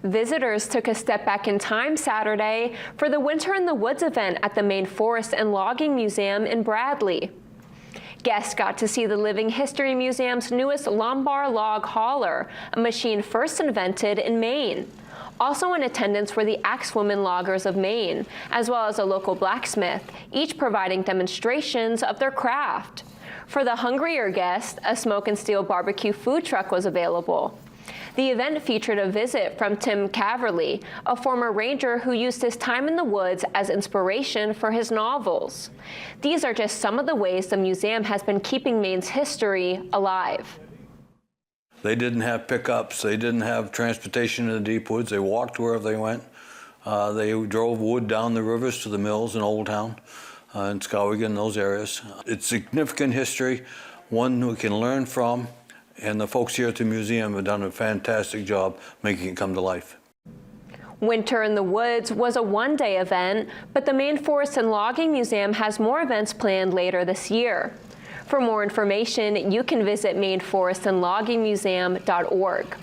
Visitors took a step back in time Saturday for the Winter in the Woods event at the Maine Forest and Logging Museum in Bradley. Guests got to see the Living History Museum's newest lumbar log hauler, a machine first invented in Maine. Also in attendance were the Axewomen Loggers of Maine, as well as a local blacksmith, each providing demonstrations of their craft. For the hungrier guests, a smoke and steel barbecue food truck was available. The event featured a visit from Tim Caverly, a former ranger who used his time in the woods as inspiration for his novels. These are just some of the ways the museum has been keeping Maine's history alive. They didn't have pickups, they didn't have transportation in the deep woods, they walked wherever they went. They drove wood down the rivers to the mills in Old Town, in Skowhegan, those areas. It's significant history, one we can learn from, and the folks here at the museum have done a fantastic job making it come to life. Winter in the Woods was a one-day event, but the Maine Forest and Logging Museum has more events planned later this year. For more information, you can visit maineforestandloggingmuseum.org.